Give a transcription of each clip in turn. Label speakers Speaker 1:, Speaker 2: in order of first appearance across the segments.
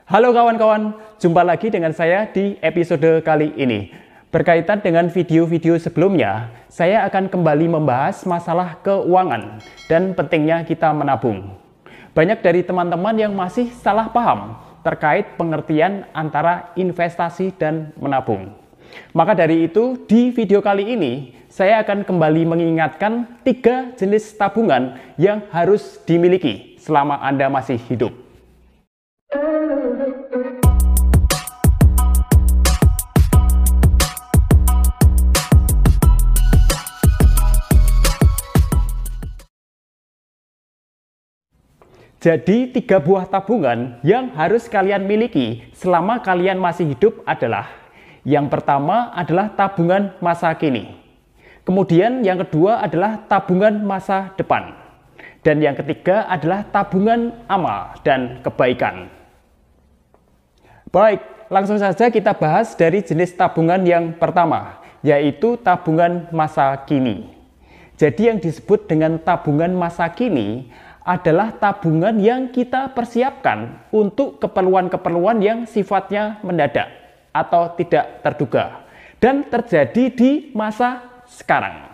Speaker 1: Halo kawan-kawan, jumpa lagi dengan saya di episode kali ini. Berkaitan dengan video-video sebelumnya, saya akan kembali membahas masalah keuangan dan pentingnya kita menabung. Banyak dari teman-teman yang masih salah paham terkait pengertian antara investasi dan menabung. Maka dari itu, di video kali ini, saya akan kembali mengingatkan 3 jenis tabungan yang harus dimiliki selama Anda masih hidup. Jadi 3 buah tabungan yang harus kalian miliki selama kalian masih hidup adalah: yang pertama adalah tabungan masa kini. Kemudian yang kedua adalah tabungan masa depan. Dan yang ketiga adalah tabungan amal dan kebaikan. Baik, langsung saja kita bahas dari jenis tabungan yang pertama, yaitu tabungan masa kini. Jadi yang disebut dengan tabungan masa kini adalah tabungan yang kita persiapkan untuk keperluan-keperluan yang sifatnya mendadak atau tidak terduga dan terjadi di masa sekarang.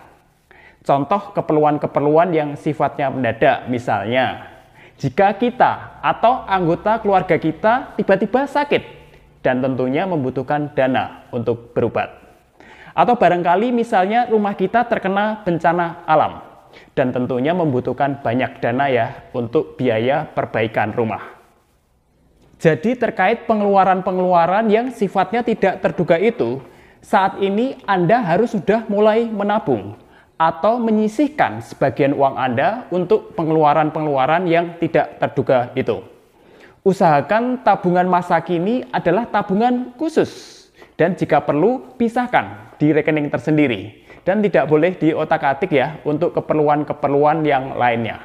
Speaker 1: Contoh keperluan-keperluan yang sifatnya mendadak, misalnya jika kita atau anggota keluarga kita tiba-tiba sakit dan tentunya membutuhkan dana untuk berobat. Atau barangkali misalnya rumah kita terkena bencana alam dan tentunya membutuhkan banyak dana ya untuk biaya perbaikan rumah. Jadi terkait pengeluaran-pengeluaran yang sifatnya tidak terduga itu, saat ini Anda harus sudah mulai menabung atau menyisihkan sebagian uang Anda untuk pengeluaran-pengeluaran yang tidak terduga itu. Usahakan tabungan masa kini adalah tabungan khusus dan jika perlu pisahkan di rekening tersendiri. Dan tidak boleh diotak-atik ya untuk keperluan-keperluan yang lainnya.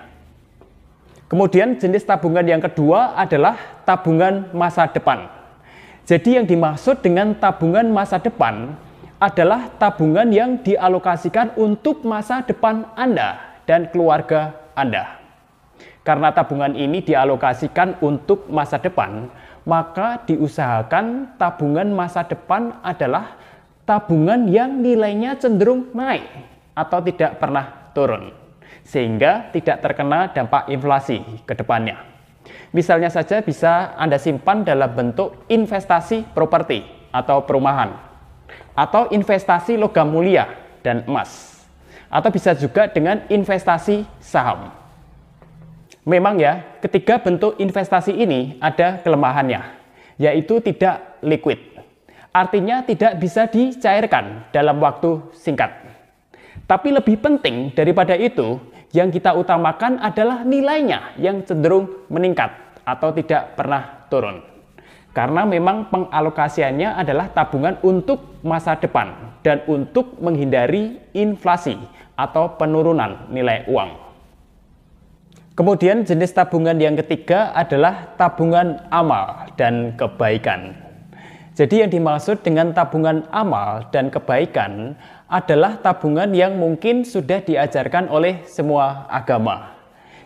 Speaker 1: Kemudian jenis tabungan yang kedua adalah tabungan masa depan. Jadi yang dimaksud dengan tabungan masa depan adalah tabungan yang dialokasikan untuk masa depan Anda dan keluarga Anda. Karena tabungan ini dialokasikan untuk masa depan, maka diusahakan tabungan masa depan adalah tabungan yang nilainya cenderung naik atau tidak pernah turun, sehingga tidak terkena dampak inflasi ke depannya. Misalnya saja bisa Anda simpan dalam bentuk investasi properti atau perumahan, atau investasi logam mulia dan emas, atau bisa juga dengan investasi saham. Memang ya, ketiga bentuk investasi ini ada kelemahannya, yaitu tidak liquid. Artinya tidak bisa dicairkan dalam waktu singkat. Tapi lebih penting daripada itu, yang kita utamakan adalah nilainya yang cenderung meningkat atau tidak pernah turun. Karena memang pengalokasiannya adalah tabungan untuk masa depan dan untuk menghindari inflasi atau penurunan nilai uang. Kemudian jenis tabungan yang ketiga adalah tabungan amal dan kebaikan. Jadi yang dimaksud dengan tabungan amal dan kebaikan adalah tabungan yang mungkin sudah diajarkan oleh semua agama,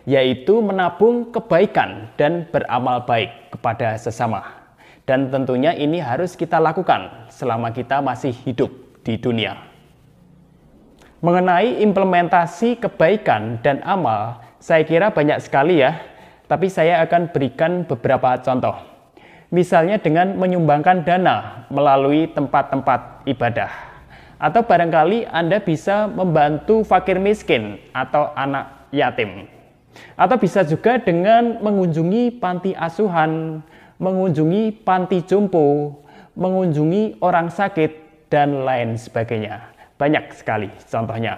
Speaker 1: yaitu menabung kebaikan dan beramal baik kepada sesama. Dan tentunya ini harus kita lakukan selama kita masih hidup di dunia. Mengenai implementasi kebaikan dan amal, saya kira banyak sekali ya, tapi saya akan berikan beberapa contoh. Misalnya dengan menyumbangkan dana melalui tempat-tempat ibadah. Atau barangkali Anda bisa membantu fakir miskin atau anak yatim. Atau bisa juga dengan mengunjungi panti asuhan, mengunjungi panti jompo, mengunjungi orang sakit, dan lain sebagainya. Banyak sekali contohnya.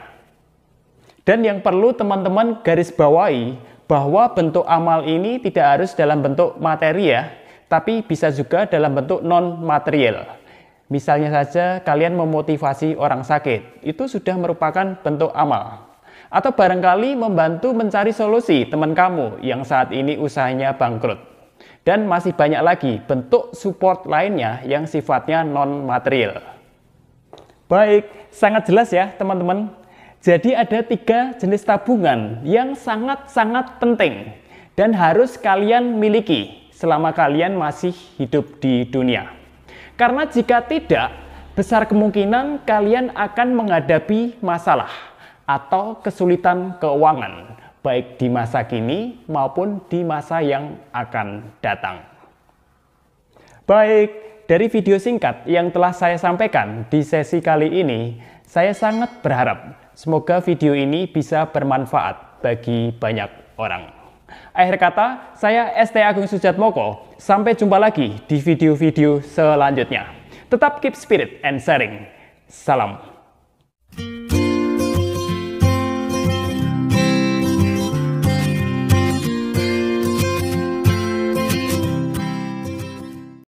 Speaker 1: Dan yang perlu teman-teman garis bawahi bahwa bentuk amal ini tidak harus dalam bentuk materi ya, tapi bisa juga dalam bentuk non-material. Misalnya saja kalian memotivasi orang sakit, itu sudah merupakan bentuk amal. Atau barangkali membantu mencari solusi teman kamu yang saat ini usahanya bangkrut. Dan masih banyak lagi bentuk support lainnya yang sifatnya non-material. Baik, sangat jelas ya teman-teman. Jadi ada 3 jenis tabungan yang sangat-sangat penting dan harus kalian miliki selama kalian masih hidup di dunia. Karena jika tidak, besar kemungkinan kalian akan menghadapi masalah atau kesulitan keuangan, baik di masa kini maupun di masa yang akan datang. Baik, dari video singkat yang telah saya sampaikan di sesi kali ini, saya sangat berharap semoga video ini bisa bermanfaat bagi banyak orang. Akhir kata, saya ST Agung Sujatmoko. Sampai jumpa lagi di video-video selanjutnya. Tetap keep spirit and sharing. Salam.